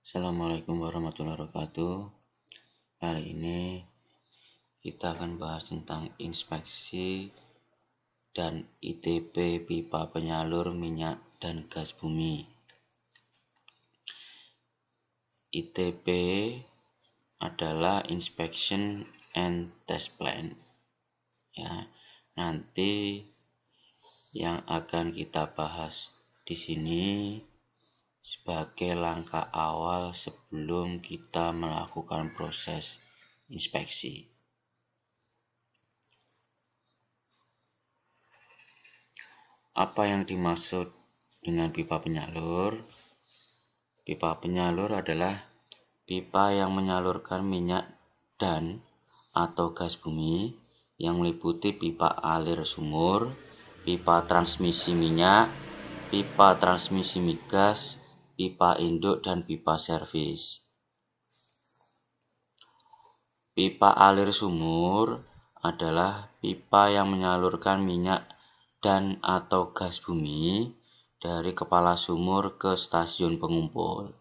Assalamualaikum warahmatullahi wabarakatuh. Kali ini kita akan bahas tentang inspeksi dan ITP pipa penyalur minyak dan gas bumi. ITP adalah Inspection and Test Plan. Ya, nanti yang akan kita bahas di sini sebagai langkah awal sebelum kita melakukan proses inspeksi. Apa yang dimaksud dengan pipa penyalur? Pipa penyalur adalah pipa yang menyalurkan minyak dan atau gas bumi yang meliputi pipa alir sumur, pipa transmisi minyak, pipa transmisi migas, pipa induk, dan pipa servis. Pipa alir sumur adalah pipa yang menyalurkan minyak dan atau gas bumi dari kepala sumur ke stasiun pengumpul.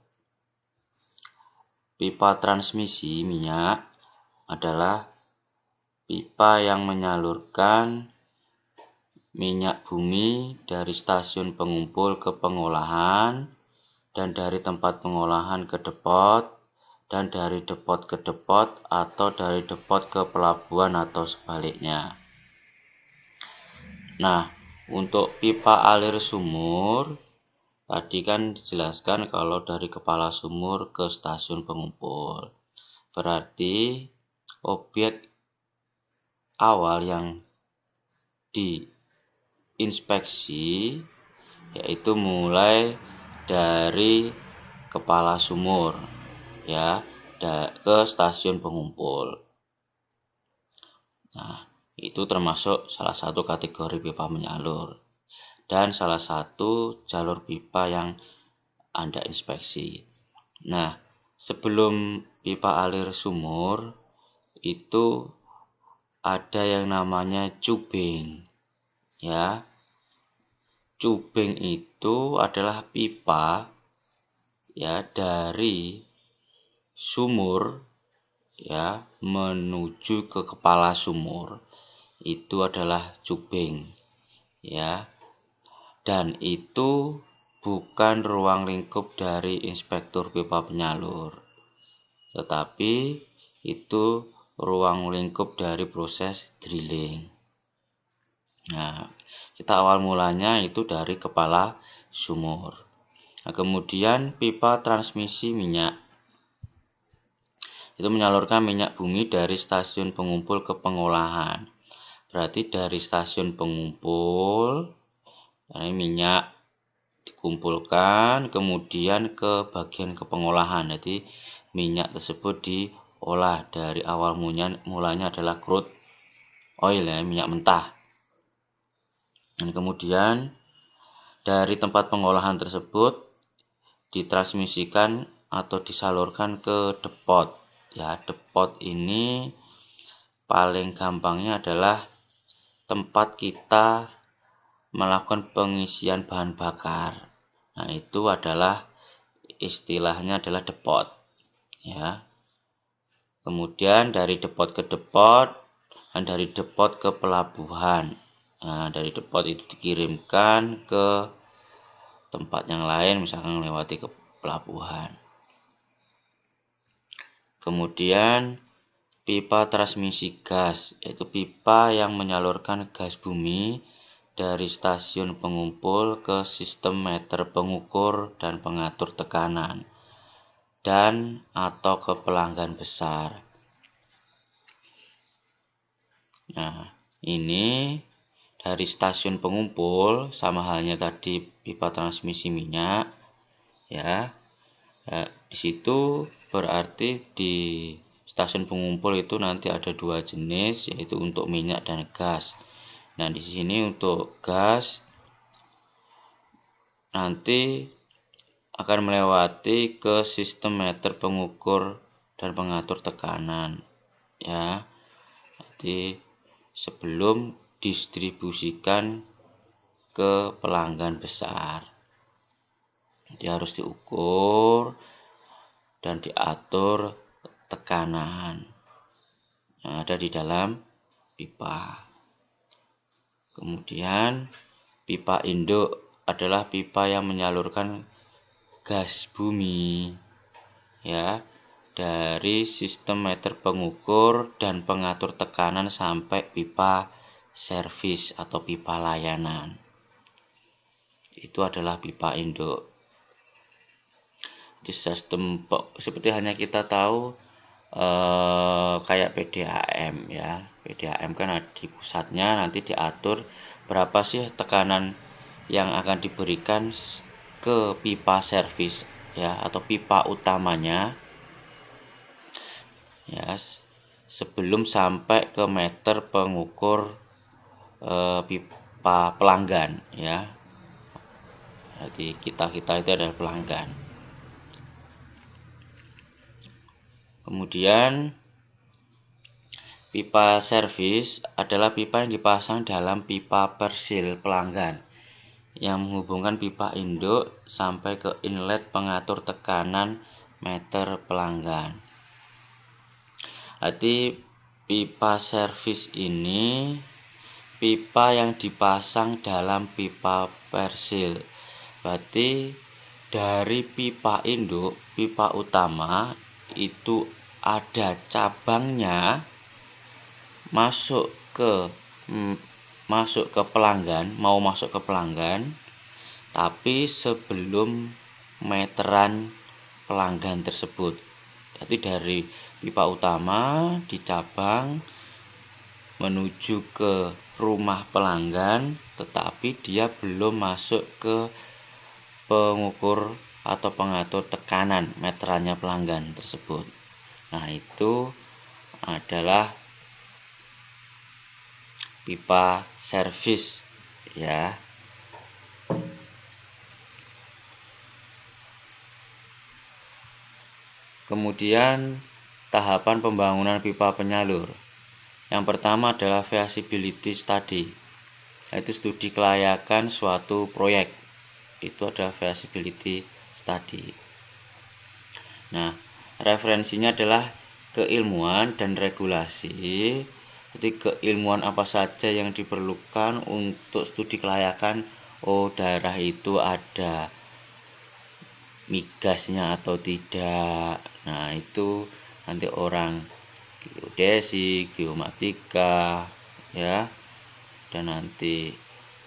Pipa transmisi minyak adalah pipa yang menyalurkan minyak bumi dari stasiun pengumpul ke pengolahan dan dari tempat pengolahan ke depot dan dari depot ke depot atau dari depot ke pelabuhan atau sebaliknya. Nah, untuk pipa alir sumur tadi kan dijelaskan kalau dari kepala sumur ke stasiun pengumpul. Berarti objek awal yang diinspeksi yaitu mulai dari kepala sumur ya ke stasiun pengumpul. Nah, itu termasuk salah satu kategori pipa menyalur dan salah satu jalur pipa yang Anda inspeksi. Nah, sebelum pipa alir sumur itu ada yang namanya cubing. Ya. Cubing itu adalah pipa ya dari sumur ya menuju ke kepala sumur. Itu adalah cubing ya. Dan itu bukan ruang lingkup dari inspektur pipa penyalur. Tetapi itu ruang lingkup dari proses drilling. Nah, kita awal mulanya itu dari kepala sumur. Nah, kemudian pipa transmisi minyak itu menyalurkan minyak bumi dari stasiun pengumpul ke pengolahan. Berarti dari stasiun pengumpul ini minyak dikumpulkan kemudian ke bagian ke pengolahan. Jadi minyak tersebut diolah dari awal mulanya adalah crude oil ya, minyak mentah. Dan kemudian dari tempat pengolahan tersebut ditransmisikan atau disalurkan ke depot. Ya, depot ini paling gampangnya adalah tempat kita melakukan pengisian bahan bakar. Nah, itu adalah istilahnya adalah depot. Ya. Kemudian dari depot ke depot dan dari depot ke pelabuhan. Nah, dari depot itu dikirimkan ke tempat yang lain, misalkan melewati ke pelabuhan. Kemudian pipa transmisi gas, yaitu pipa yang menyalurkan gas bumi dari stasiun pengumpul ke sistem meter pengukur dan pengatur tekanan dan atau ke pelanggan besar. Nah, ini dari stasiun pengumpul sama halnya tadi pipa transmisi minyak ya. Di situ berarti di stasiun pengumpul itu nanti ada dua jenis, yaitu untuk minyak dan gas. Nah, di sini untuk gas nanti akan melewati ke sistem meter pengukur dan pengatur tekanan ya. Jadi sebelum distribusikan ke pelanggan besar. Jadi harus diukur dan diatur tekanan yang ada di dalam pipa. Kemudian pipa induk adalah pipa yang menyalurkan gas bumi ya dari sistem meter pengukur dan pengatur tekanan sampai pipa servis atau pipa layanan. Itu adalah pipa induk. Di sistem seperti hanya kita tahu kayak PDAM ya. PDAM kan di pusatnya nanti diatur berapa sih tekanan yang akan diberikan ke pipa servis ya atau pipa utamanya ya sebelum sampai ke meter pengukur pipa pelanggan ya. Jadi kita itu adalah pelanggan. Kemudian pipa servis adalah pipa yang dipasang dalam pipa persil pelanggan yang menghubungkan pipa induk sampai ke inlet pengatur tekanan meter pelanggan. Jadi pipa servis ini pipa yang dipasang dalam pipa persil. Berarti dari pipa induk, pipa utama itu ada cabangnya masuk ke pelanggan, mau masuk ke pelanggan, tapi sebelum meteran pelanggan tersebut. Jadi dari pipa utama dicabang menuju ke rumah pelanggan, tetapi dia belum masuk ke pengukur atau pengatur tekanan meterannya pelanggan tersebut. Nah, itu adalah pipa servis ya. Kemudian tahapan pembangunan pipa penyalur. Yang pertama adalah feasibility study, yaitu studi kelayakan suatu proyek. Itu adalah feasibility study. Nah, referensinya adalah keilmuan dan regulasi. Jadi keilmuan apa saja yang diperlukan untuk studi kelayakan, daerah itu ada migasnya atau tidak. Nah, itu nanti orang geodesi, geomatika ya. Dan nanti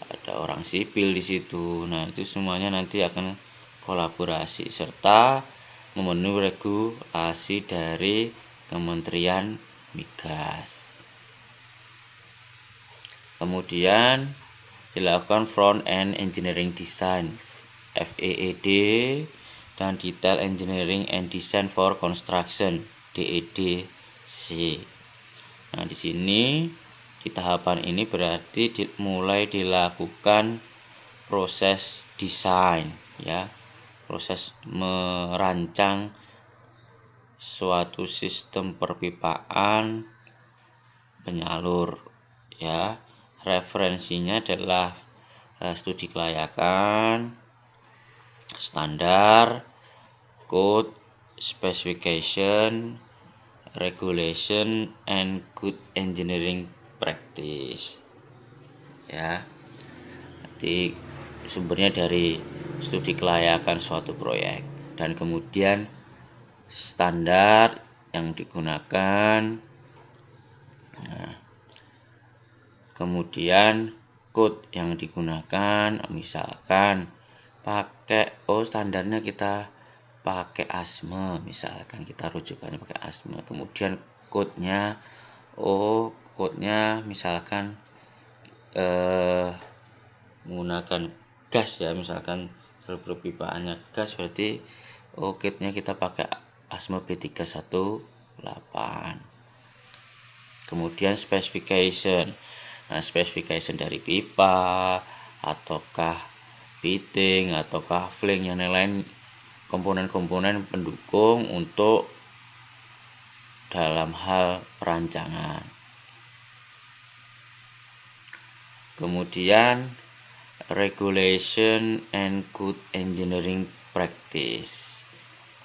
ada orang sipil di situ. Nah, itu semuanya nanti akan kolaborasi serta memenuhi regulasi dari Kementerian Migas. Kemudian dilakukan front end engineering design FEED dan detail engineering and design for construction DEDC. Nah, di sini di tahapan ini berarti mulai dilakukan proses desain ya, proses merancang suatu sistem perpipaan penyalur ya. Referensinya adalah studi kelayakan, standar, code, specification, regulation, and good engineering practice ya. Jadi sumbernya dari studi kelayakan suatu proyek dan kemudian standar yang digunakan. Nah, kemudian code yang digunakan, misalkan pakai standarnya kita pakai ASME, misalkan kita rujukannya pakai ASME. Kemudian code-nya misalkan menggunakan gas ya, misalkan jalur perpipaannya gas, berarti code-nya kita pakai ASME B318. Kemudian specification. Nah, specification dari pipa ataukah fitting ataukah flange yang lain komponen-komponen pendukung untuk dalam hal perancangan. Kemudian regulation and good engineering practice.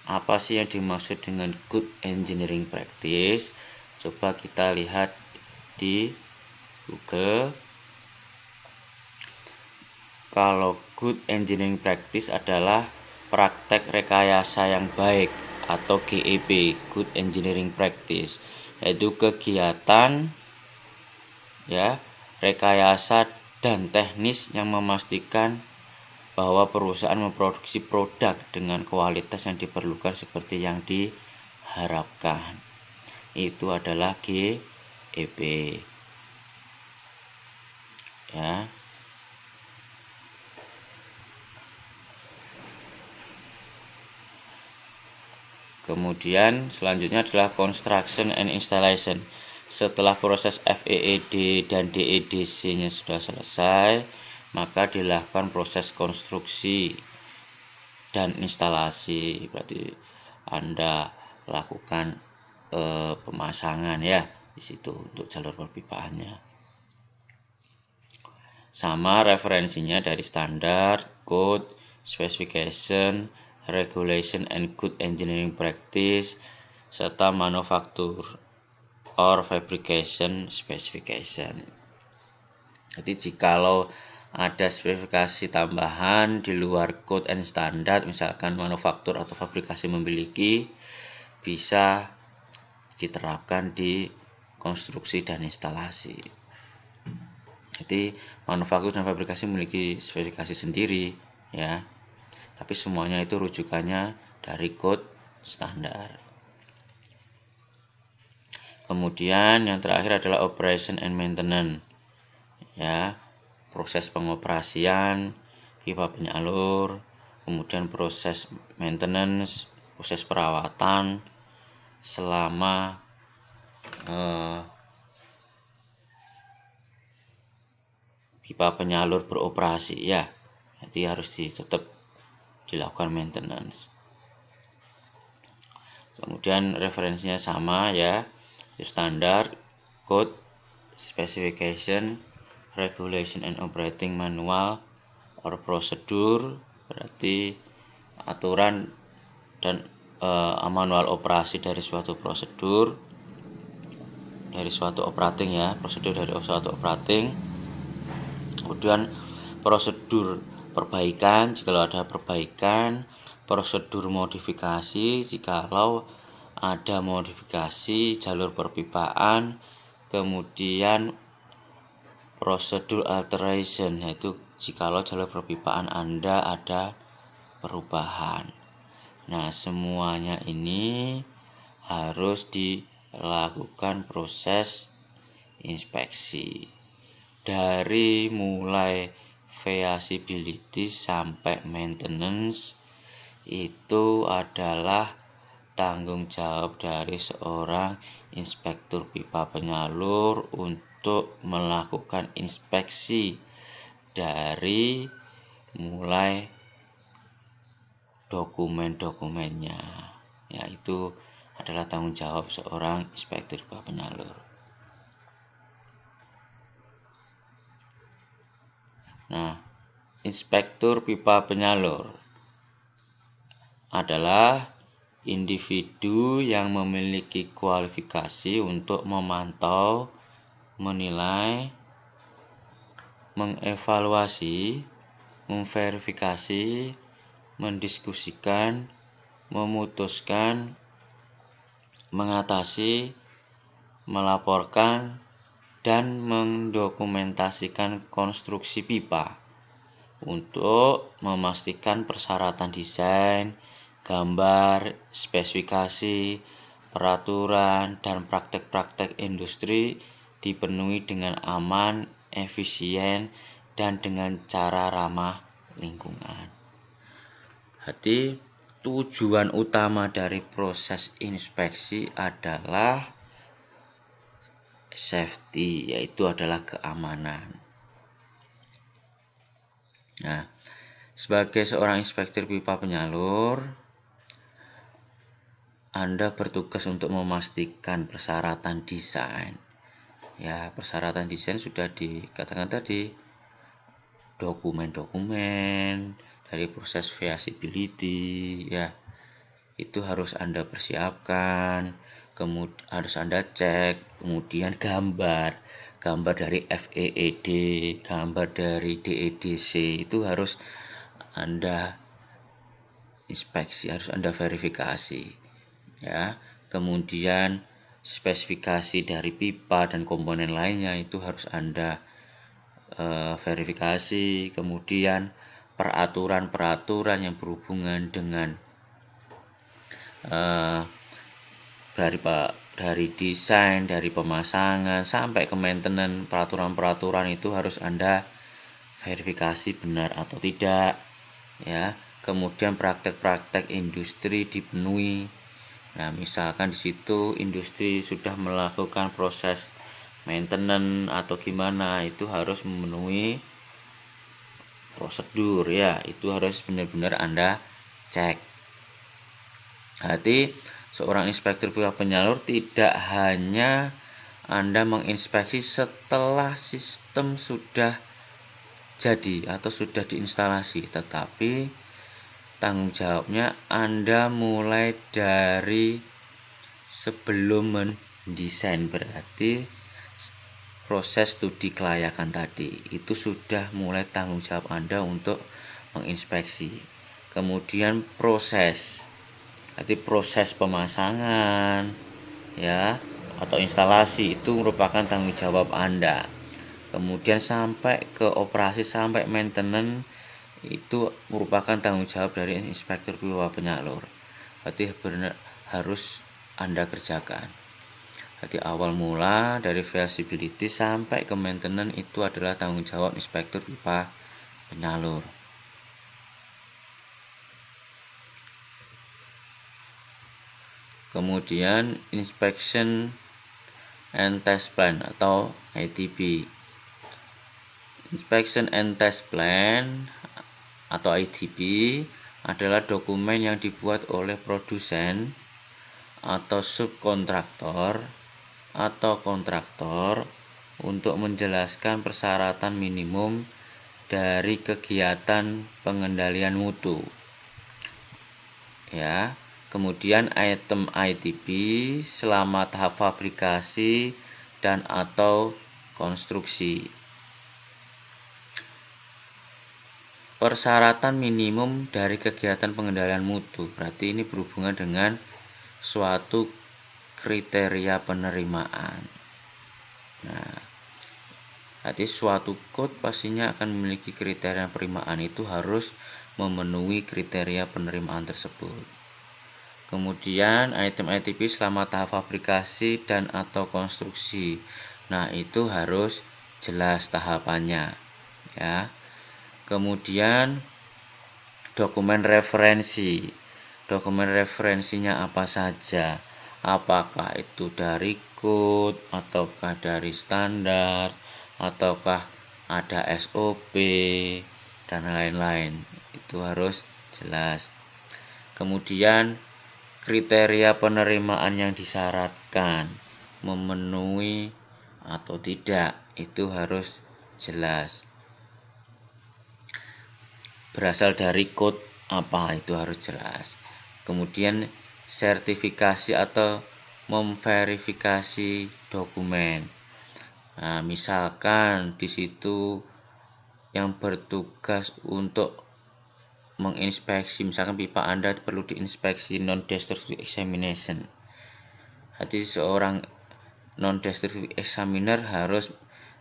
Apa sih yang dimaksud dengan good engineering practice? Coba kita lihat di Google. Kalau good engineering practice adalah praktek rekayasa yang baik atau GEP, good engineering practice, yaitu kegiatan ya, rekayasa dan teknis yang memastikan bahwa perusahaan memproduksi produk dengan kualitas yang diperlukan seperti yang diharapkan. Itu adalah GEP. Ya. Kemudian selanjutnya adalah construction and installation. Setelah proses FEED dan DEDC-nya sudah selesai, maka dilakukan proses konstruksi dan instalasi. Berarti Anda lakukan pemasangan ya di situ untuk jalur perpipaannya. Sama referensinya dari standar, code, specification, regulation and good engineering practice, serta manufacture or fabrication specification. Jadi jikalau ada spesifikasi tambahan di luar code and standard, misalkan manufaktur atau fabrikasi memiliki, bisa diterapkan di konstruksi dan instalasi. Jadi manufaktur dan fabrikasi memiliki spesifikasi sendiri ya. Tapi semuanya itu rujukannya dari code standar. Kemudian yang terakhir adalah operation and maintenance. Ya, proses pengoperasian pipa penyalur, kemudian proses maintenance, proses perawatan selama pipa penyalur beroperasi ya. Jadi harus tetap dilakukan maintenance. Kemudian referensinya sama ya, standar, code, specification, regulation and operating manual or procedure, berarti aturan dan manual operasi dari suatu prosedur, dari suatu operating ya, prosedur dari suatu operating. Kemudian prosedur perbaikan jikalau ada perbaikan, prosedur modifikasi jikalau ada modifikasi jalur perpipaan, kemudian prosedur alteration yaitu jikalau jalur perpipaan Anda ada perubahan. Nah, semuanya ini harus dilakukan proses inspeksi dari mulai feasibility sampai maintenance. Itu adalah tanggung jawab dari seorang inspektur pipa penyalur untuk melakukan inspeksi dari mulai dokumen-dokumennya. Ya, itu adalah tanggung jawab seorang inspektur pipa penyalur. Nah, inspektur pipa penyalur adalah individu yang memiliki kualifikasi untuk memantau, menilai, mengevaluasi, memverifikasi, mendiskusikan, memutuskan, mengatasi, melaporkan, dan mendokumentasikan konstruksi pipa untuk memastikan persyaratan desain, gambar, spesifikasi, peraturan, dan praktek-praktek industri dipenuhi dengan aman, efisien, dan dengan cara ramah lingkungan. Jadi tujuan utama dari proses inspeksi adalah safety, yaitu adalah keamanan. Nah, sebagai seorang inspektur pipa penyalur, Anda bertugas untuk memastikan persyaratan desain. Ya, persyaratan desain sudah dikatakan tadi, dokumen-dokumen dari proses feasibility ya. itu harus Anda persiapkan, kemudian harus Anda cek, kemudian gambar dari FEED, gambar dari DEDC itu harus Anda inspeksi, harus Anda verifikasi ya. Kemudian spesifikasi dari pipa dan komponen lainnya itu harus Anda verifikasi. Kemudian peraturan-peraturan yang berhubungan dengan dari desain, dari pemasangan sampai ke maintenance, peraturan-peraturan itu harus Anda verifikasi benar atau tidak ya. Kemudian praktek-praktek industri dipenuhi. Nah, misalkan di situ industri sudah melakukan proses maintenance atau gimana, itu harus memenuhi prosedur ya, itu harus benar-benar Anda cek. Berarti seorang inspektur pipa penyalur tidak hanya Anda menginspeksi setelah sistem sudah jadi atau sudah diinstalasi, tetapi tanggung jawabnya Anda mulai dari sebelum mendesain. Berarti proses studi kelayakan tadi itu sudah mulai tanggung jawab Anda untuk menginspeksi. Kemudian proses pemasangan ya atau instalasi itu merupakan tanggung jawab Anda. Kemudian sampai ke operasi, sampai maintenance itu merupakan tanggung jawab dari inspektur pipa penyalur. Berarti benar harus Anda kerjakan. Jadi awal mula dari feasibility sampai ke maintenance itu adalah tanggung jawab inspektur pipa penyalur. Kemudian inspection and test plan atau ITP. Inspection and test plan atau ITP adalah dokumen yang dibuat oleh produsen atau subkontraktor atau kontraktor untuk menjelaskan persyaratan minimum dari kegiatan pengendalian mutu. Ya. Kemudian item ITP selama tahap fabrikasi dan atau konstruksi. Persyaratan minimum dari kegiatan pengendalian mutu, berarti ini berhubungan dengan suatu kriteria penerimaan. Nah, berarti suatu kode pastinya akan memiliki kriteria penerimaan, itu harus memenuhi kriteria penerimaan tersebut. Kemudian item ITP selama tahap fabrikasi dan atau konstruksi. Nah, itu harus jelas tahapannya ya. Kemudian dokumen referensi. Dokumen referensinya apa saja? Apakah itu dari kode ataukah dari standar ataukah ada SOP dan lain-lain. Itu harus jelas. Kemudian kriteria penerimaan yang disyaratkan memenuhi atau tidak, itu harus jelas. Berasal dari kode apa, itu harus jelas. Kemudian sertifikasi atau memverifikasi dokumen. Nah, misalkan di situ yang bertugas untuk menginspeksi, misalkan pipa Anda perlu diinspeksi non-destructive examination. Jadi seorang non-destructive examiner harus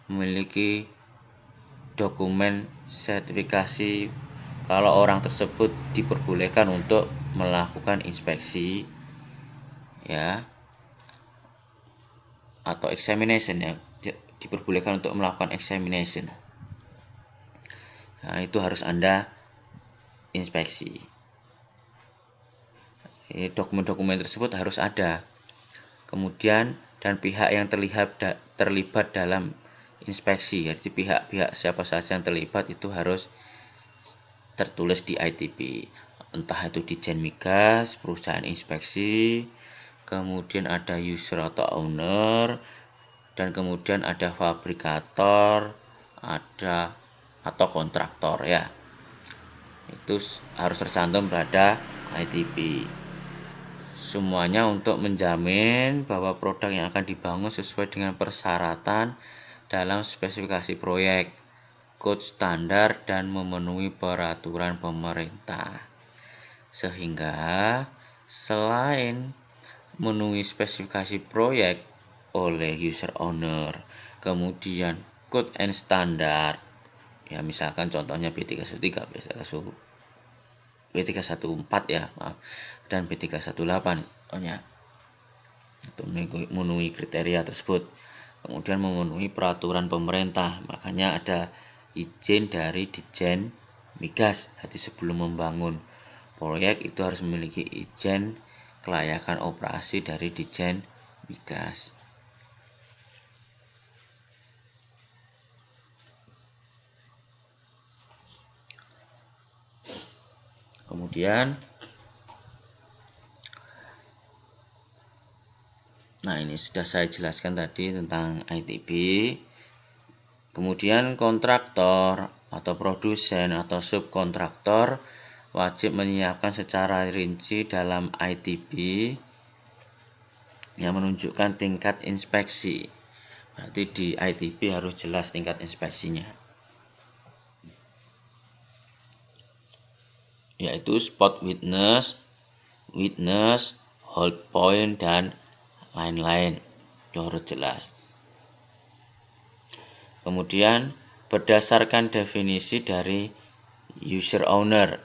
memiliki dokumen sertifikasi kalau orang tersebut diperbolehkan untuk melakukan inspeksi ya, atau examination ya, diperbolehkan untuk melakukan examination. Nah, itu harus Anda inspeksi. Dokumen-dokumen tersebut harus ada. Kemudian dan pihak yang terlibat dalam inspeksi, jadi pihak-pihak siapa saja yang terlibat itu harus tertulis di ITP. Entah itu Ditjen Migas, perusahaan inspeksi, kemudian ada user atau owner, dan kemudian ada fabrikator, ada atau kontraktor ya. Itu harus tercantum pada ITP. Semuanya untuk menjamin bahwa produk yang akan dibangun sesuai dengan persyaratan dalam spesifikasi proyek, kode standar, dan memenuhi peraturan pemerintah. Sehingga selain memenuhi spesifikasi proyek oleh user owner, kemudian code and standar, ya misalkan contohnya B313, B314 ya, maaf, dan B318 contohnya, untuk memenuhi kriteria tersebut. Kemudian memenuhi peraturan pemerintah, makanya ada izin dari Ditjen Migas. Jadi sebelum membangun proyek itu harus memiliki izin kelayakan operasi dari Ditjen Migas. Kemudian, nah ini sudah saya jelaskan tadi tentang ITB. Kemudian kontraktor atau produsen atau subkontraktor wajib menyiapkan secara rinci dalam ITB yang menunjukkan tingkat inspeksi. Berarti di ITB harus jelas tingkat inspeksinya, yaitu spot witness, hold point, dan lain-lain. Itu harus jelas. Kemudian berdasarkan definisi dari user owner,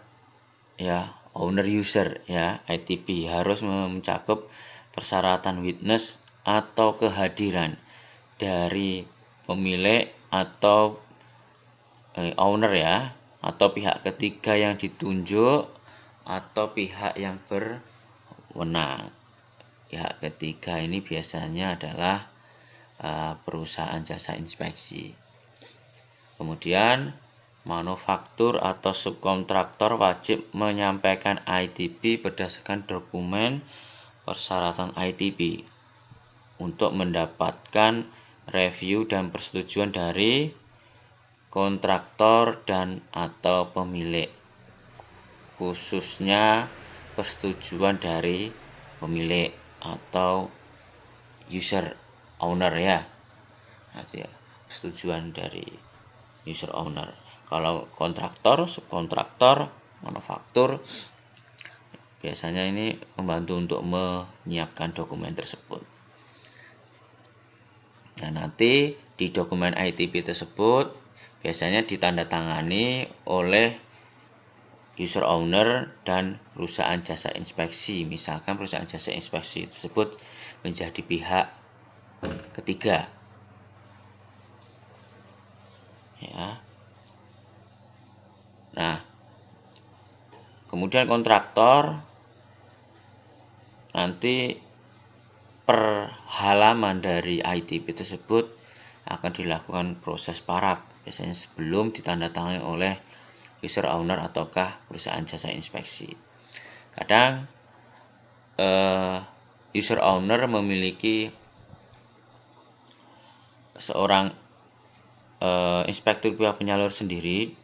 ya owner user, ya ITB harus mencakup persyaratan witness atau kehadiran dari pemilik atau owner, ya, atau pihak ketiga yang ditunjuk atau pihak yang berwenang. Pihak ketiga ini biasanya adalah perusahaan jasa inspeksi. Kemudian manufaktur atau subkontraktor wajib menyampaikan ITB berdasarkan dokumen persyaratan ITB untuk mendapatkan review dan persetujuan dari kontraktor dan atau pemilik, khususnya persetujuan dari pemilik atau user owner, ya. Nanti ya, persetujuan dari user owner. Kalau kontraktor, subkontraktor, manufaktur biasanya ini membantu untuk menyiapkan dokumen tersebut. Nah, nanti di dokumen ITB tersebut biasanya ditandatangani oleh user owner dan perusahaan jasa inspeksi. Misalkan perusahaan jasa inspeksi tersebut menjadi pihak ketiga, ya. Nah, kemudian kontraktor nanti per halaman dari ITB tersebut akan dilakukan proses paraf, biasanya sebelum ditandatangani oleh user owner ataukah perusahaan jasa inspeksi. Kadang user owner memiliki seorang inspektur pihak penyalur sendiri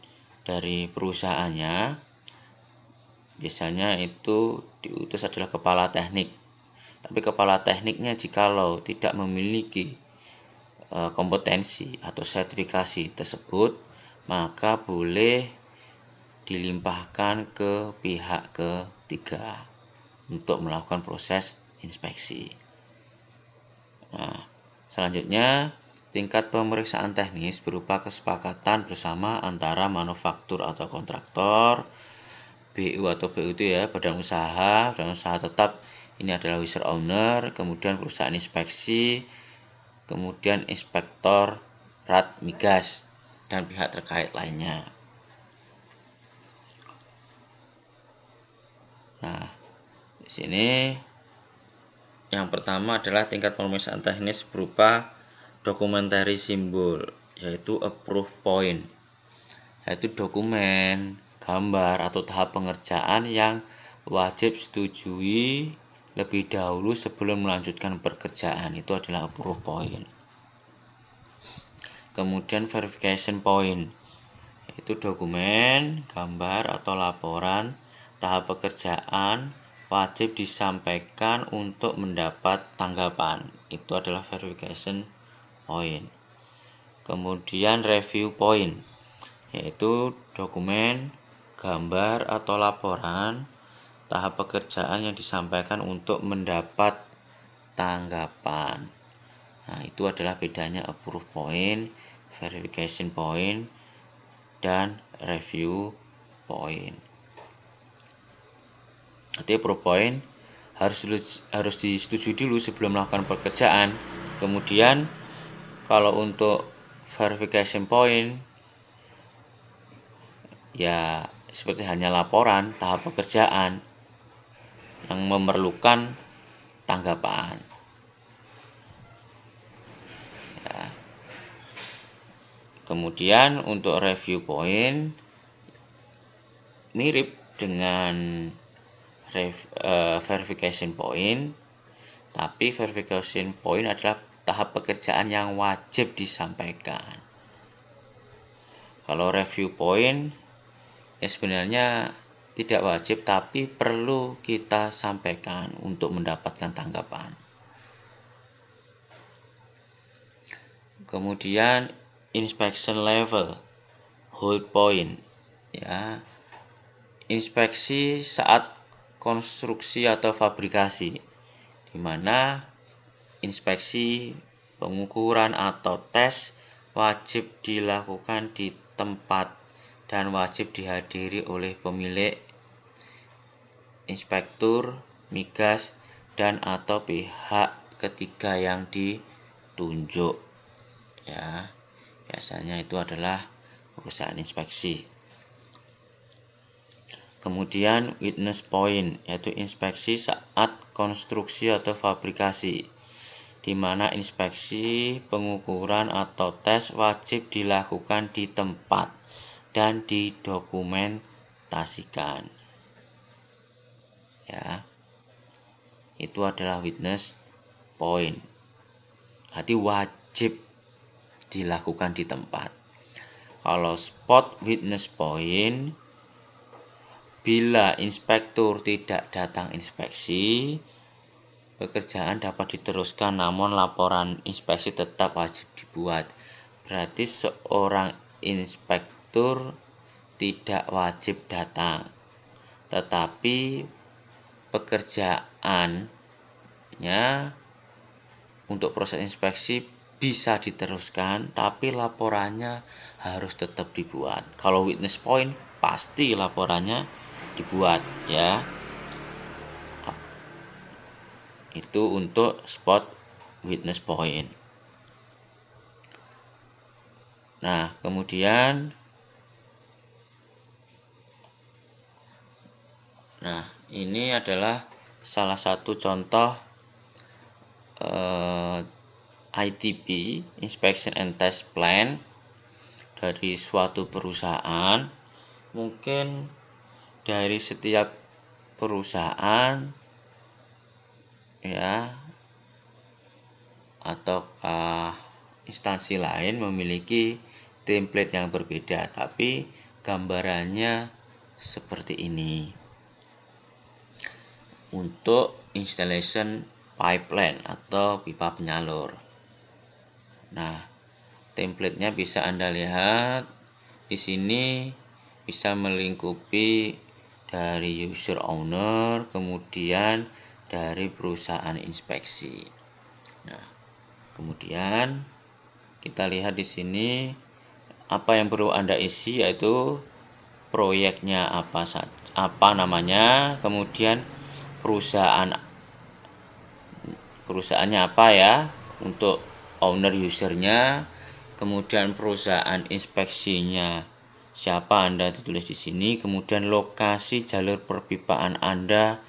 dari perusahaannya. Biasanya itu diutus adalah kepala teknik. Tapi kepala tekniknya jikalau tidak memiliki kompetensi atau sertifikasi tersebut, maka boleh dilimpahkan ke pihak ketiga untuk melakukan proses inspeksi. Nah, selanjutnya tingkat pemeriksaan teknis berupa kesepakatan bersama antara manufaktur atau kontraktor, BU atau BUT, ya, badan usaha tetap, ini adalah user owner, kemudian perusahaan inspeksi, kemudian inspektor rat migas dan pihak terkait lainnya. Nah, di sini yang pertama adalah tingkat pemeriksaan teknis berupa dokumentary simbol, yaitu approve point, yaitu dokumen, gambar, atau tahap pengerjaan yang wajib setujui lebih dahulu sebelum melanjutkan pekerjaan. Itu adalah approve point. Kemudian verification point, yaitu dokumen, gambar, atau laporan tahap pekerjaan wajib disampaikan untuk mendapat tanggapan. Itu adalah verification point. Kemudian review point, yaitu dokumen, gambar, atau laporan tahap pekerjaan yang disampaikan untuk mendapat tanggapan. Nah, itu adalah bedanya approve point, verification point, dan review point. Jadi approve point harus disetujui dulu sebelum melakukan pekerjaan. Kemudian kalau untuk verification point, ya seperti hanya laporan tahap pekerjaan yang memerlukan tanggapan. Ya. Kemudian untuk review point mirip dengan verification point, tapi verification point adalah tahap pekerjaan yang wajib disampaikan. Kalau review point ya sebenarnya tidak wajib, tapi perlu kita sampaikan untuk mendapatkan tanggapan. Kemudian inspection level, hold point, ya, inspeksi saat konstruksi atau fabrikasi, di mana inspeksi, pengukuran atau tes wajib dilakukan di tempat dan wajib dihadiri oleh pemilik, inspektur, migas, dan atau pihak ketiga yang ditunjuk. Ya, biasanya itu adalah perusahaan inspeksi. Kemudian witness point, yaitu inspeksi saat konstruksi atau fabrikasi, di mana inspeksi, pengukuran atau tes wajib dilakukan di tempat dan didokumentasikan. Ya, itu adalah witness point. Berarti wajib dilakukan di tempat. Kalau spot witness point, bila inspektur tidak datang inspeksi, pekerjaan dapat diteruskan namun laporan inspeksi tetap wajib dibuat. Berarti seorang inspektur tidak wajib datang, tetapi pekerjaannya untuk proses inspeksi bisa diteruskan, tapi laporannya harus tetap dibuat. Kalau witness point pasti laporannya dibuat, ya. Itu untuk spot witness point. Nah, kemudian ini adalah salah satu contoh ITP, Inspection and Test Plan, dari suatu perusahaan. Mungkin dari setiap perusahaan, ya, ataukah instansi lain memiliki template yang berbeda, tapi gambarannya seperti ini. Untuk installation pipeline atau pipa penyalur. Nah, template-nya bisa Anda lihat di sini, bisa melingkupi dari user owner, kemudian dari perusahaan inspeksi. Nah, kemudian kita lihat di sini apa yang perlu Anda isi, yaitu proyeknya apa namanya, kemudian perusahaannya apa ya untuk owner usernya, kemudian perusahaan inspeksinya siapa Anda tertulis di sini, kemudian lokasi jalur perpipaan Anda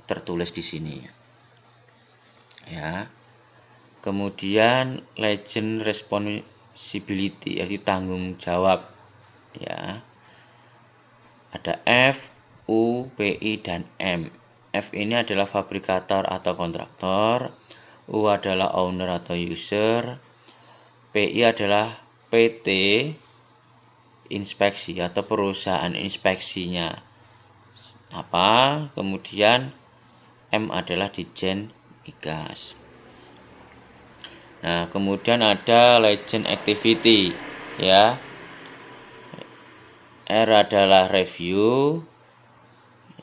tertulis di sini. Ya. Kemudian legend responsibility, yaitu tanggung jawab, ya. Ada F, U, PI, dan M. F ini adalah fabrikator atau kontraktor, U adalah owner atau user, PI adalah PT inspeksi atau perusahaan inspeksinya. apa, kemudian M adalah Ditjen Migas. Nah, kemudian ada legend activity, ya. R adalah review,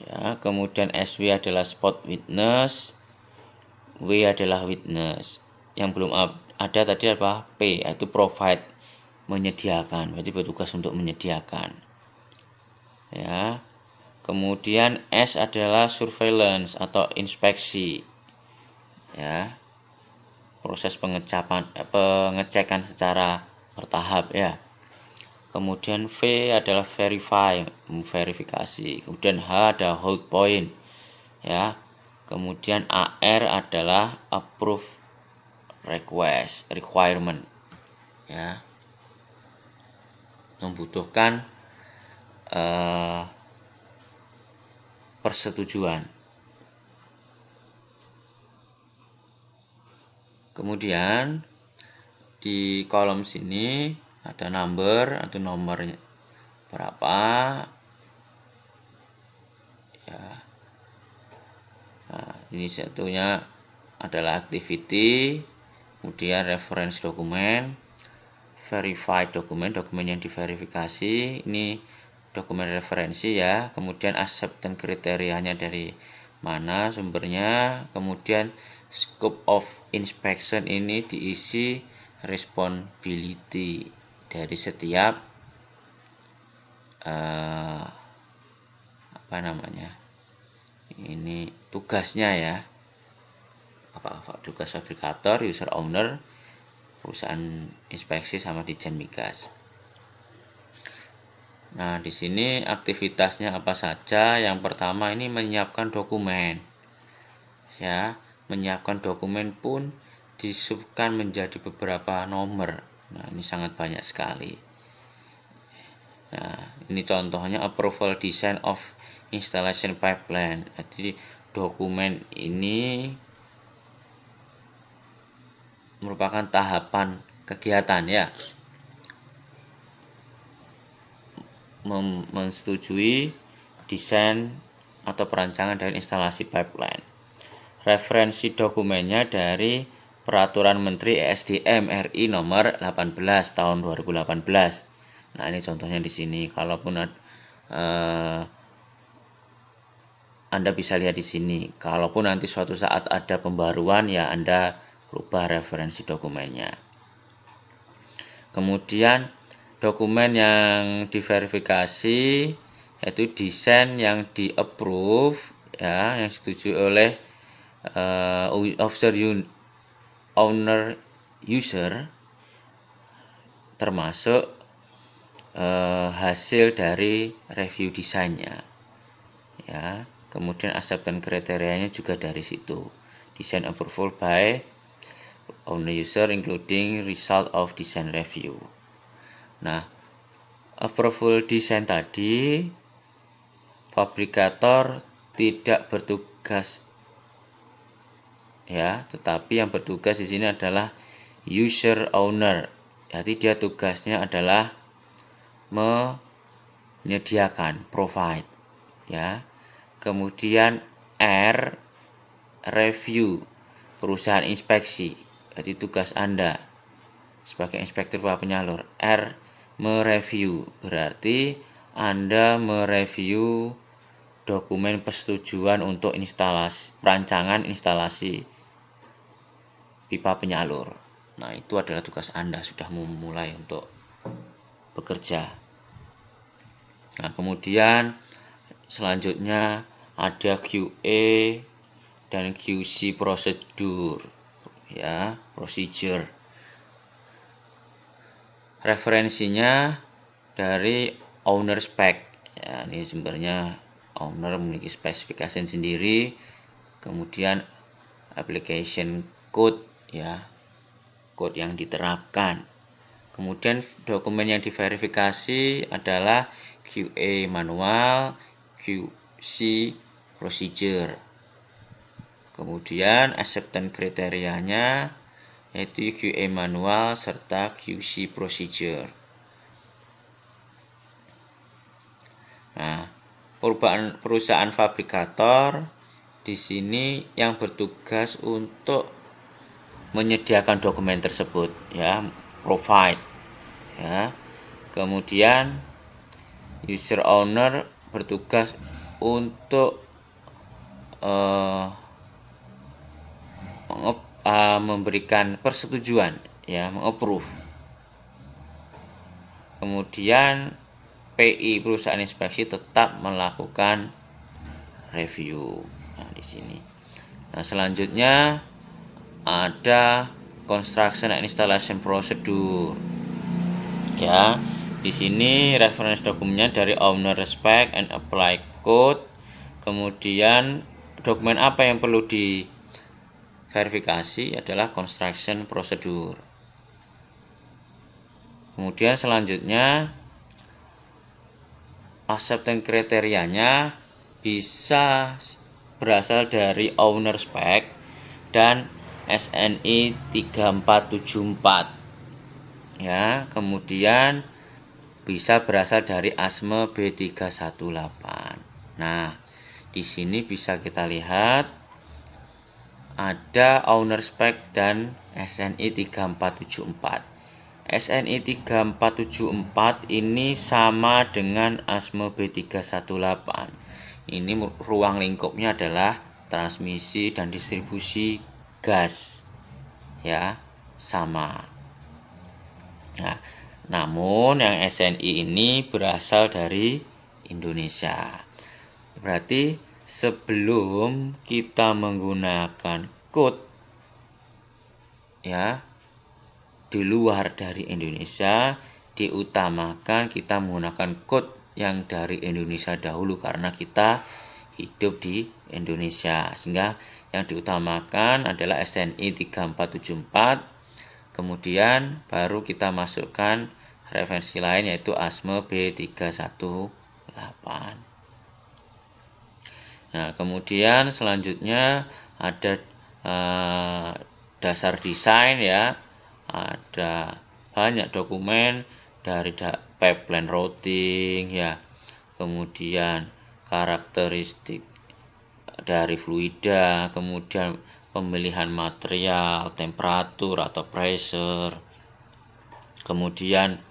ya. Kemudian SW adalah spot witness, W adalah witness. Yang belum ada tadi apa? P, yaitu provide, menyediakan. Berarti bertugas untuk menyediakan. Ya. Kemudian S adalah surveillance atau inspeksi, ya. Proses pengecekan secara bertahap, ya. Kemudian V adalah verify, verifikasi. Kemudian H ada hold point, ya. Kemudian AR adalah approve request, requirement, ya. Membutuhkan persetujuan. Kemudian di kolom sini ada number atau nomornya berapa, ya. Nah, ini satunya adalah activity, kemudian reference dokumen, verified dokumen, dokumen yang diverifikasi, ini dokumen referensi, ya. Kemudian acceptance kriterianya dari mana sumbernya, kemudian scope of inspection ini diisi responsibility dari setiap ini tugasnya, ya. Apa tugas fabrikator, user owner, perusahaan inspeksi sama Ditjen Migas. Nah, di sini aktivitasnya apa saja? Yang pertama ini menyiapkan dokumen. Ya, menyiapkan dokumen pun disubkan menjadi beberapa nomor. Nah, ini sangat banyak sekali. Nah, ini contohnya approval design of installation pipeline. Jadi dokumen ini merupakan tahapan kegiatan, ya. Menyetujui desain atau perancangan dari instalasi pipeline. Referensi dokumennya dari Peraturan Menteri ESDM RI nomor 18 tahun 2018. Nah, ini contohnya di sini. Kalaupun Anda bisa lihat di sini. Kalaupun nanti suatu saat ada pembaruan, ya Anda rubah referensi dokumennya. Kemudian dokumen yang diverifikasi yaitu desain yang di-approve, ya, yang disetujui oleh owner user, termasuk hasil dari review desainnya, ya. Kemudian acceptance kriterianya juga dari situ. Design approval by owner user including result of design review. Nah, approval design tadi fabrikator tidak bertugas, ya, tetapi yang bertugas di sini adalah user owner. Jadi dia tugasnya adalah menyediakan, provide, ya. Kemudian R, review, perusahaan inspeksi. Jadi tugas Anda sebagai inspektur pipa penyalur. R, mereview, berarti Anda mereview dokumen persetujuan untuk perancangan instalasi pipa penyalur. Nah, itu adalah tugas Anda, sudah memulai untuk bekerja. Nah, kemudian selanjutnya ada QA dan QC prosedur, ya, procedure. Referensinya dari owner spec, ya, ini sumbernya owner memiliki spesifikasi sendiri. Kemudian application code, ya, code yang diterapkan. Kemudian dokumen yang diverifikasi adalah QA manual, QC procedure. Kemudian acceptance kriterianya yaitu QA manual serta QC procedure. Nah, perusahaan fabrikator di sini yang bertugas untuk menyediakan dokumen tersebut, ya, provide, ya. Kemudian user owner bertugas untuk memberikan persetujuan, ya, mengapprove. Kemudian PI perusahaan inspeksi tetap melakukan review. Nah, di sini. Nah, selanjutnya ada construction and installation procedure. Ya, di sini reference dokumennya dari owner spec and apply code. Kemudian dokumen apa yang perlu diverifikasi adalah construction procedure. Kemudian selanjutnya acceptance kriterianya bisa berasal dari owner spec dan SNI 3474. Ya, kemudian bisa berasal dari ASME B318. Nah, di sini bisa kita lihat ada owner spec dan SNI 3474. SNI 3474 ini sama dengan ASME B318. Ini ruang lingkupnya adalah transmisi dan distribusi gas. Ya, sama. Nah, namun yang SNI ini berasal dari Indonesia. Berarti sebelum kita menggunakan code, ya, di luar dari Indonesia, diutamakan kita menggunakan code yang dari Indonesia dahulu karena kita hidup di Indonesia. Sehingga yang diutamakan adalah SNI 3474. Kemudian baru kita masukkan referensi lain yaitu ASME B318. Nah, kemudian selanjutnya ada dasar desain, ya. Ada banyak dokumen dari pipeline routing, ya. Kemudian karakteristik dari fluida, kemudian pemilihan material, temperatur atau pressure, kemudian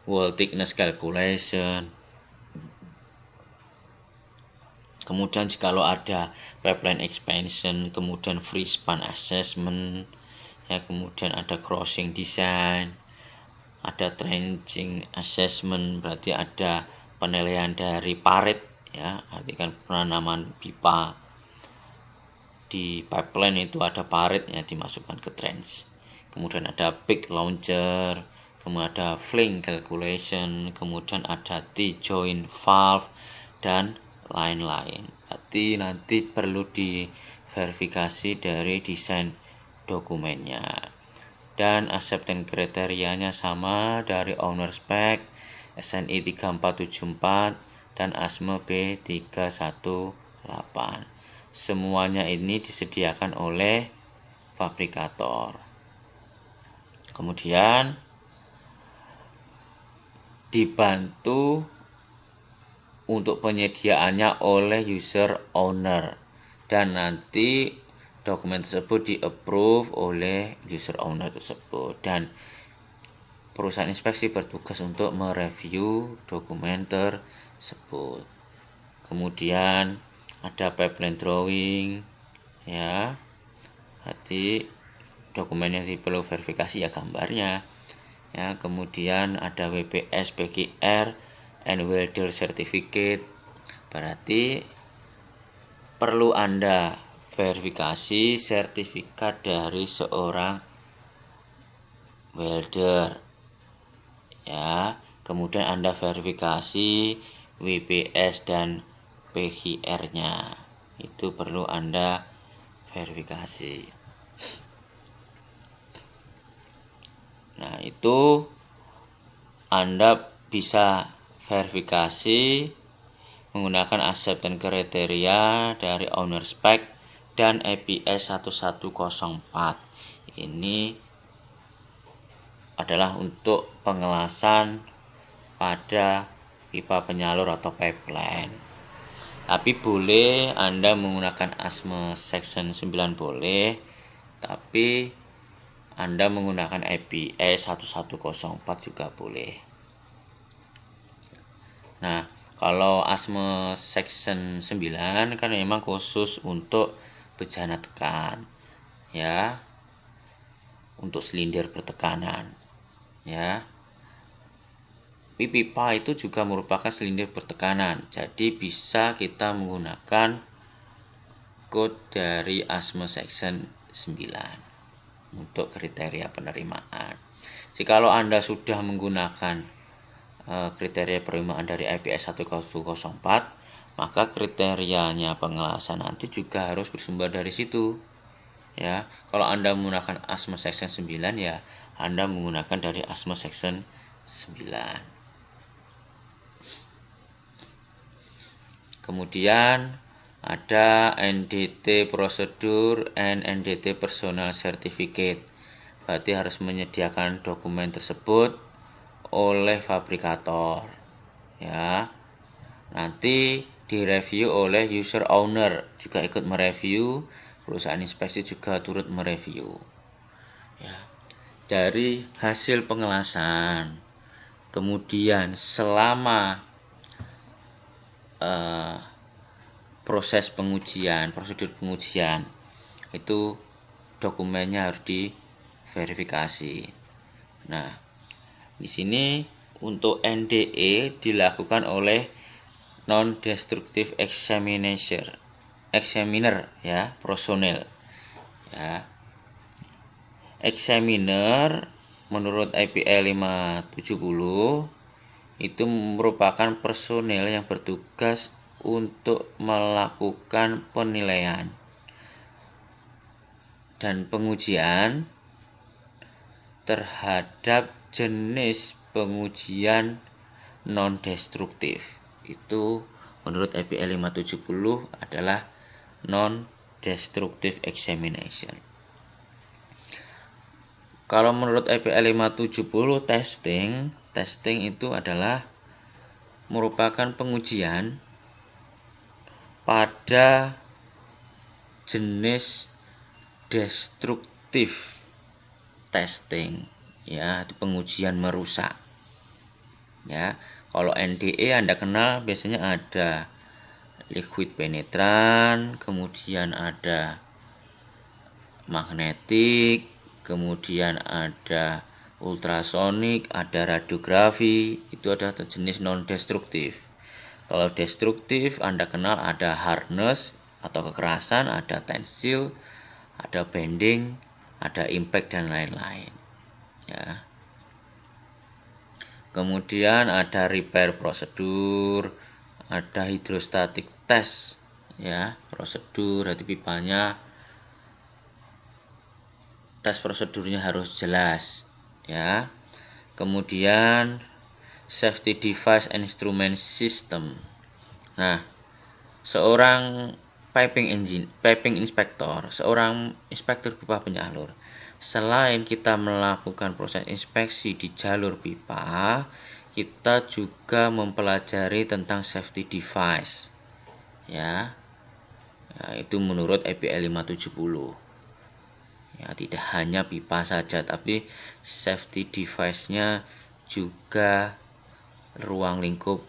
wall thickness calculation, kemudian jikalau ada pipeline expansion, kemudian free span assessment, ya, kemudian ada crossing design, ada trenching assessment, berarti ada penilaian dari parit, ya, artikan penanaman pipa di pipeline itu ada paritnya dimasukkan ke trench. Kemudian ada peak launcher, kemudian ada fling calculation, kemudian ada T-joint valve dan lain-lain. Berarti nanti perlu diverifikasi dari desain dokumennya. Dan acceptance kriterianya sama dari owner spec, SNI 3474 dan ASME B318. Semuanya ini disediakan oleh fabrikator. Kemudian dibantu untuk penyediaannya oleh user owner, dan nanti dokumen tersebut di-approve oleh user owner tersebut, dan perusahaan inspeksi bertugas untuk mereview dokumen tersebut. Kemudian ada pipeline drawing, ya. Berarti dokumen yang diperlu verifikasi ya gambarnya, ya. Kemudian ada WPS, PGR, and welder certificate. Berarti perlu Anda verifikasi sertifikat dari seorang welder, ya. Kemudian Anda verifikasi WPS dan PGR-nya. Itu perlu Anda verifikasi. Nah, itu Anda bisa verifikasi menggunakan acceptance kriteria dari owner spec dan EPS 1104. Ini adalah untuk pengelasan pada pipa penyalur atau pipeline. Tapi boleh Anda menggunakan ASME Section 9 boleh, tapi Anda menggunakan IPS 1104 juga boleh. Nah, kalau ASME Section 9 kan memang khusus untuk bejana tekan, ya, untuk silinder bertekanan, ya. Pipa itu juga merupakan silinder bertekanan, jadi bisa kita menggunakan kode dari ASME Section 9 untuk kriteria penerimaan. Jikalau Anda sudah menggunakan kriteria penerimaan dari IPS 1104, maka kriterianya pengelasan nanti juga harus bersumber dari situ. Ya, kalau Anda menggunakan ASME Section 9, ya Anda menggunakan dari ASME Section 9. Kemudian ada NDT prosedur and NDT personal certificate. Berarti harus menyediakan dokumen tersebut oleh fabrikator. Ya. Nanti direview oleh user owner, juga ikut mereview, perusahaan inspeksi juga turut mereview. Ya. Dari hasil pengelasan, kemudian selama proses pengujian, prosedur pengujian, itu dokumennya harus diverifikasi. Nah, di sini untuk NDE dilakukan oleh non-destructive examiner, ya, personel. Ya. Examiner menurut IPL 570 itu merupakan personel yang bertugas untuk melakukan penilaian dan pengujian terhadap jenis pengujian non-destruktif. Itu menurut IPL 570 adalah non-destructive examination. Kalau menurut IPL 570 testing itu adalah merupakan pengujian pada jenis destruktif testing, ya, itu pengujian merusak. Ya, kalau NDE Anda kenal biasanya ada liquid penetran, kemudian ada magnetik, kemudian ada ultrasonik, ada radiografi, itu adalah jenis non-destruktif. Kalau destruktif Anda kenal ada hardness atau kekerasan, ada tensil, ada bending, ada impact dan lain-lain. Ya. Kemudian ada repair prosedur, ada hidrostatik test, ya, prosedur, berarti pipanya tes prosedurnya harus jelas, ya. Kemudian safety device and instrument system. Nah, seorang piping inspector, seorang inspektur pipa penyalur, selain kita melakukan proses inspeksi di jalur pipa, kita juga mempelajari tentang safety device, ya. Itu menurut IPL 570. Ya, tidak hanya pipa saja, tapi safety device-nya juga ruang lingkup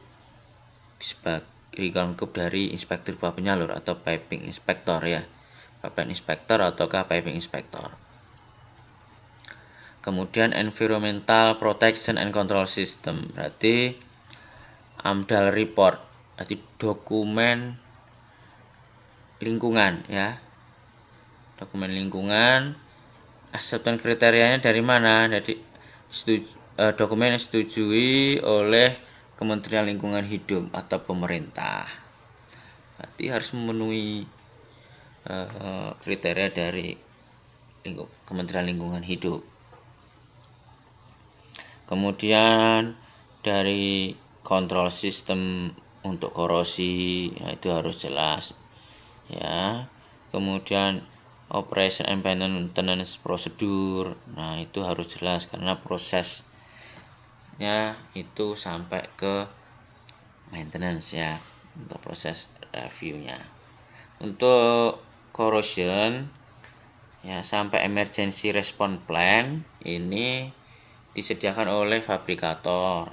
dari inspektur pipa penyalur atau piping inspector, ya. Piping inspector ataukah piping inspector. Kemudian environmental protection and control system, berarti AMDAL report, berarti dokumen lingkungan, ya. Dokumen lingkungan, acceptance kriterianya dari mana? Dari dokumen yang disetujui oleh Kementerian Lingkungan Hidup atau pemerintah. Berarti harus memenuhi kriteria dari Kementerian Lingkungan Hidup. Kemudian dari kontrol sistem untuk korosi, ya, itu harus jelas, ya. Kemudian operation and maintenance prosedur, nah itu harus jelas karena prosesnya itu sampai ke maintenance, ya. untuk proses reviewnya. Untuk corrosion ya, sampai emergency response plan ini disediakan oleh fabrikator,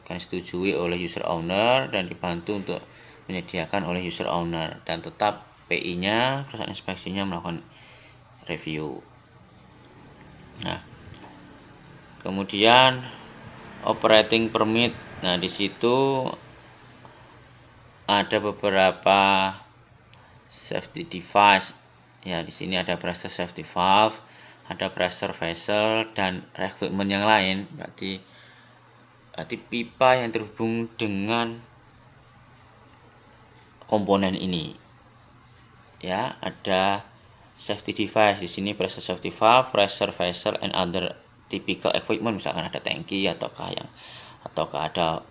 akan disetujui oleh user owner dan dibantu untuk menyediakan oleh user owner, dan tetap PI-nya, perusahaan inspeksinya, melakukan review. Nah, kemudian operating permit. Nah, di situ ada beberapa safety device. Ya, di sini ada pressure safety valve, ada pressure vessel, dan equipment yang lain. Berarti pipa yang terhubung dengan komponen ini. Ya, ada safety device di sini, pressure safety valve, pressure vessel, and other typical equipment. Misalkan ada tangki ataukah ada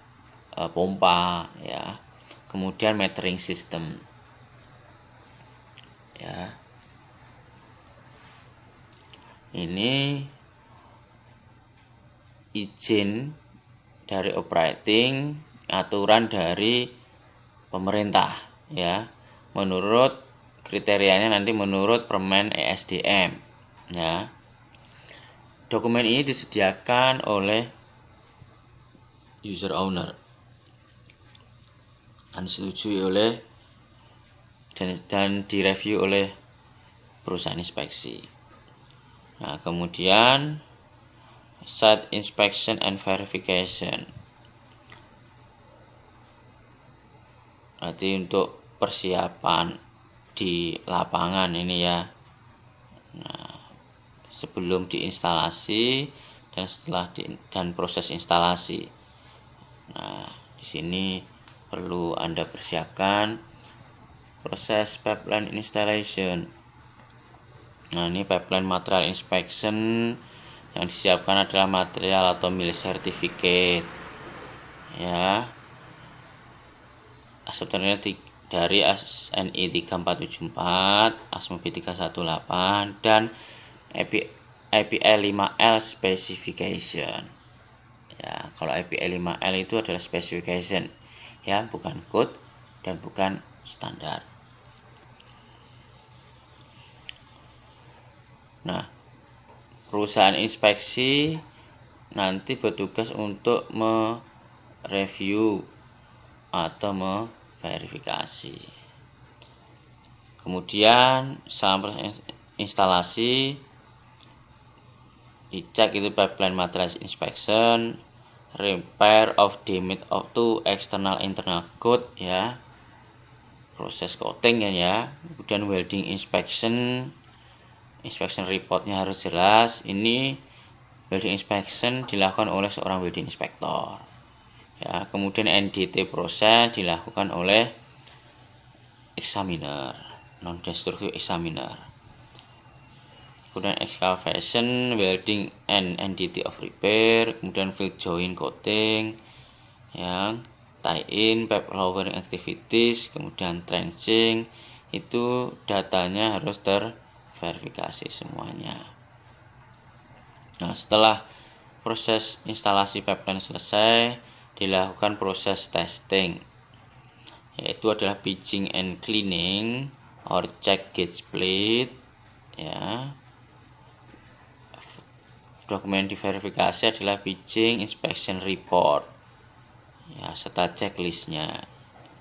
pompa, ya. Kemudian metering system, ya. Ini izin dari operating, aturan dari pemerintah, ya. Menurut kriterianya nanti menurut Permen ESDM, ya. Dokumen ini disediakan oleh user owner dan disetujui oleh dan direview oleh perusahaan inspeksi. Nah, kemudian site inspection and verification. Berarti untuk persiapan di lapangan ini, ya. Nah, sebelum diinstalasi dan setelah dan proses instalasi. Nah, di sini perlu Anda persiapkan proses pipeline installation. Nah, ini pipeline material inspection. Yang disiapkan adalah material atau mill certificate, ya. Sebenarnya dari ASNI 3474, ASME 318, dan API 5L specification. Ya, kalau API 5L itu adalah specification, ya, bukan code dan bukan standar. Nah, perusahaan inspeksi nanti bertugas untuk mereview atau memverifikasi. Kemudian selama proses instalasi dicek itu pipeline material inspection, repair of damage of to external internal code, ya. Proses coating, ya. Kemudian welding inspection reportnya harus jelas. Ini welding inspection dilakukan oleh seorang welding inspector, ya. Kemudian NDT proses dilakukan oleh examiner, non destructive examiner. Kemudian excavation, welding, and NDT of repair. Kemudian field joint coating, yang tie-in, pipe lowering activities, kemudian trenching. Itu datanya harus terverifikasi semuanya. Nah, setelah proses instalasi pipeline selesai, dilakukan proses testing, yaitu adalah pitching and cleaning or check gauge plate, ya. Dokumen diverifikasi adalah pitching inspection report, ya, serta checklistnya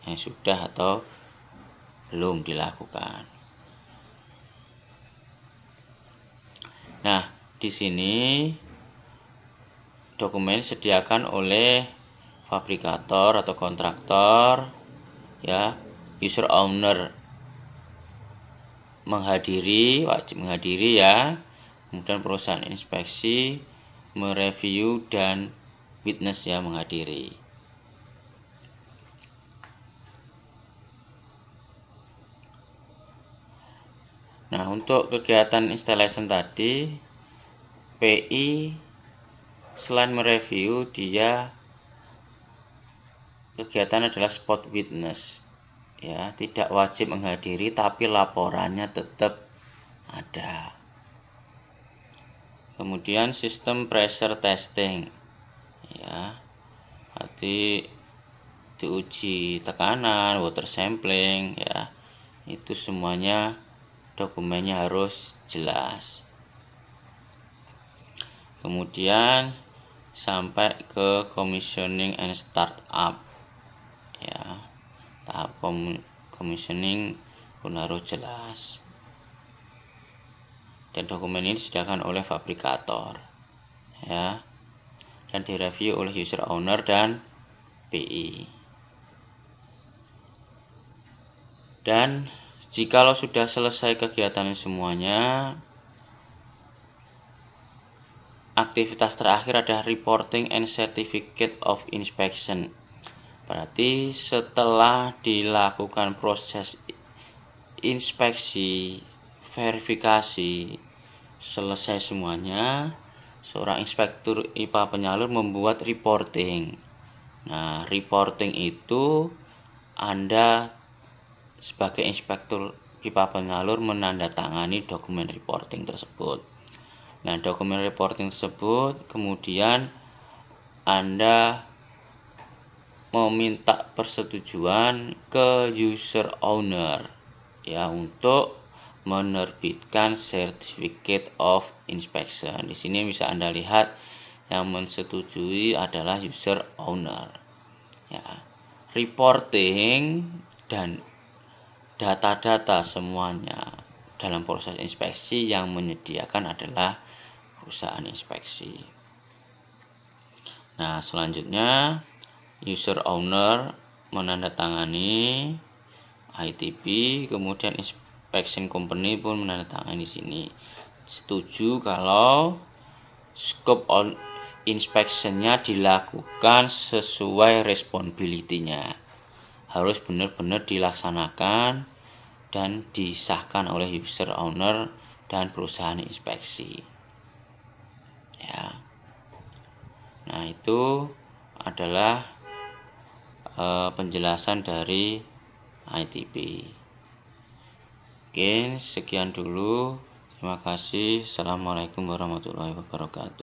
yang sudah atau belum dilakukan. Nah, di sini dokumen disediakan oleh fabrikator atau kontraktor, ya. User owner wajib menghadiri, ya. Kemudian perusahaan inspeksi mereview dan witness, ya, menghadiri. Nah, untuk kegiatan installation tadi, PI selain mereview, dia kegiatan adalah spot witness, ya. Tidak wajib menghadiri, tapi laporannya tetap ada. Kemudian sistem pressure testing, ya. Berarti diuji tekanan, water sampling ya. Itu semuanya dokumennya harus jelas. Kemudian sampai ke commissioning and startup ya. Tahap commissioning pun harus jelas. Dan dokumen ini disediakan oleh fabrikator ya. Dan direview oleh user owner dan PI. Dan jikalau sudah selesai kegiatan semuanya, aktivitas terakhir adalah reporting and certificate of inspection. Berarti setelah dilakukan proses inspeksi, verifikasi, selesai semuanya, seorang inspektur IPA penyalur membuat reporting. Nah, reporting itu Anda sebagai inspektur pipa penyalur menandatangani dokumen reporting tersebut. Nah, dokumen reporting tersebut kemudian Anda meminta persetujuan ke user owner ya untuk menerbitkan certificate of inspection. Di sini bisa Anda lihat yang menyetujui adalah user owner. Ya. Reporting dan data-data semuanya dalam proses inspeksi yang menyediakan adalah perusahaan inspeksi. Nah, selanjutnya user owner menandatangani ITP, kemudian inspection company pun menandatangani di sini. Setuju kalau scope on inspection-nya dilakukan sesuai responsibility-nya. Harus benar-benar dilaksanakan dan disahkan oleh user owner dan perusahaan inspeksi. Ya. Nah, itu adalah penjelasan dari ITP. Oke, sekian dulu. Terima kasih. Assalamualaikum warahmatullahi wabarakatuh.